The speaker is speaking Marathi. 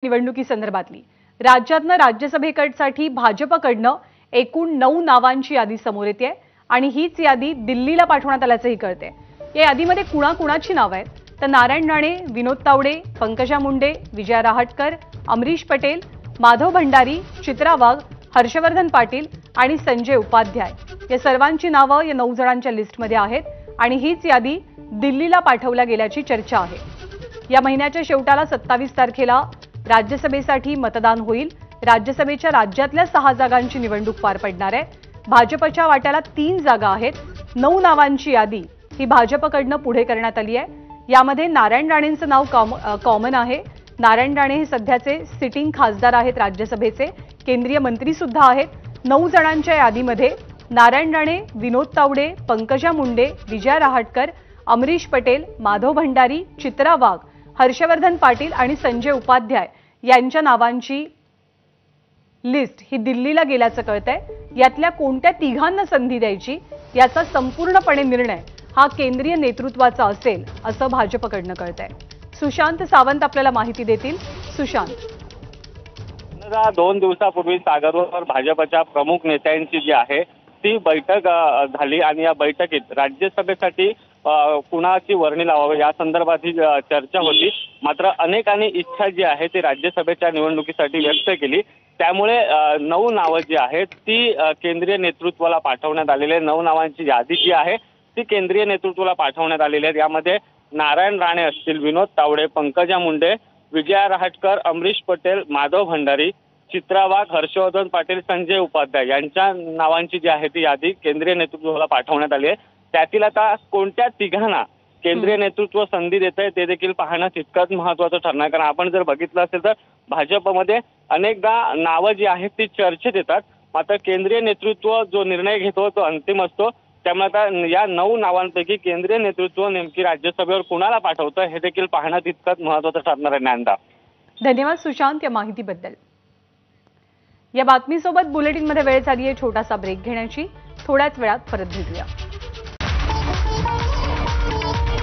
निवडणुकीसंदर्भातली राज्यातनं राज्यसभेसाठी भाजपकडनं एकूण 9 नावांची यादी समोर येते आणि हीच यादी दिल्लीला पाठवण्यात आल्याचंही कळतंय। या यादीमध्ये कुणाकुणाची नावं आहेत तर नारायण राणे, विनोद तावडे, पंकजा मुंडे, विजया रहाटकर, अमरीश पटेल, माधव भंडारी, चित्रा वाघ, हर्षवर्धन पाटील आणि संजय उपाध्याय या सर्वांची नावं या 9 जणांच्या लिस्टमध्ये आहेत आणि हीच यादी दिल्लीला पाठवल्या गेल्याची चर्चा आहे। या महिन्याच्या शेवटाला 27 तारखेला राज्यसभेसाठी मतदान होईल। राज्यसभेच्या राज्यातल्या 6 जागांची निवडणूक पार पडणार आहे। भाजपच्या वाट्याला 3 जागा आहेत। 9 नावांची यादी ही भाजपकडनं पुढे करण्यात आली आहे। यामध्ये नारायण राणेंचं नाव कॉमन आहे। नारायण राणे हे सध्याचे सिटिंग खासदार आहेत, राज्यसभेचे केंद्रीय मंत्री सुद्धा आहेत। 9 जणांच्या यादीमध्ये नारायण राणे, विनोद तावडे, पंकजा मुंडे, विजया रहाटकर, अमरीश पटेल, माधव भंडारी, चित्रा वाघ, हर्षवर्धन पाटील आणि संजय उपाध्याय यांच्या नावांची लिस्ट ही दिल्लीला गेल्याचं कळतंय। यातल्या कोणत्या तिघांना संधी द्यायची याचा संपूर्णपणे निर्णय हा केंद्रीय नेतृत्वाचा असेल असं भाजपकडनं कळतंय। सुशांत सावंत आपल्याला माहिती देतील। सुशांत, 2 दिवसापूर्वी सागरवर भाजपच्या प्रमुख नेत्यांची जी आहे ती बैठक झाली आणि या बैठकीत राज्यसभेसाठी कुणाची वर्णी लावावी या संदर्भातही चर्चा होती। मात्र अनेकांनी इच्छा जी आहे ती राज्यसभेच्या निवडणुकीसाठी व्यक्त केली। त्यामुळे 9 नावं जी आहेत ती केंद्रीय नेतृत्वाला पाठवण्यात आलेली आहे। 9 नावांची यादी जी आहे ती केंद्रीय नेतृत्वाला पाठवण्यात आलेली आहे। यामध्ये नारायण राणे असतील, विनोद तावडे, पंकजा मुंडे, विजया रहाटकर, अमरीश पटेल, माधव भंडारी, चित्रा वाघ, हर्षवर्धन पाटील, संजय उपाध्याय यांच्या नावांची जी आहे ती यादी केंद्रीय नेतृत्वाला पाठवण्यात आली आहे। त्यातील आता कोणत्या तिघांना केंद्रीय नेतृत्व संधी देत आहे ते देखील पाहणं तितकंच महत्त्वाचं ठरणार आहे। कारण आपण जर बघितलं असेल तर भाजपमध्ये अनेकदा नावं जी आहेत ती चर्चेत येतात, मात्र केंद्रीय नेतृत्व जो निर्णय घेतो तो अंतिम असतो। त्यामुळे आता या 9 नावांपैकी केंद्रीय नेतृत्व नेमकी राज्यसभेवर कुणाला पाठवतं हे देखील पाहणं तितकंच महत्त्वाचं ठरणार आहे। ज्ञानदा, धन्यवाद सुशांत या माहितीबद्दल। या बातमीसोबत बुलेटिनमध्ये वेळ झाली आहे छोटासा ब्रेक घेण्याची। थोड्याच वेळात परत भेटूया।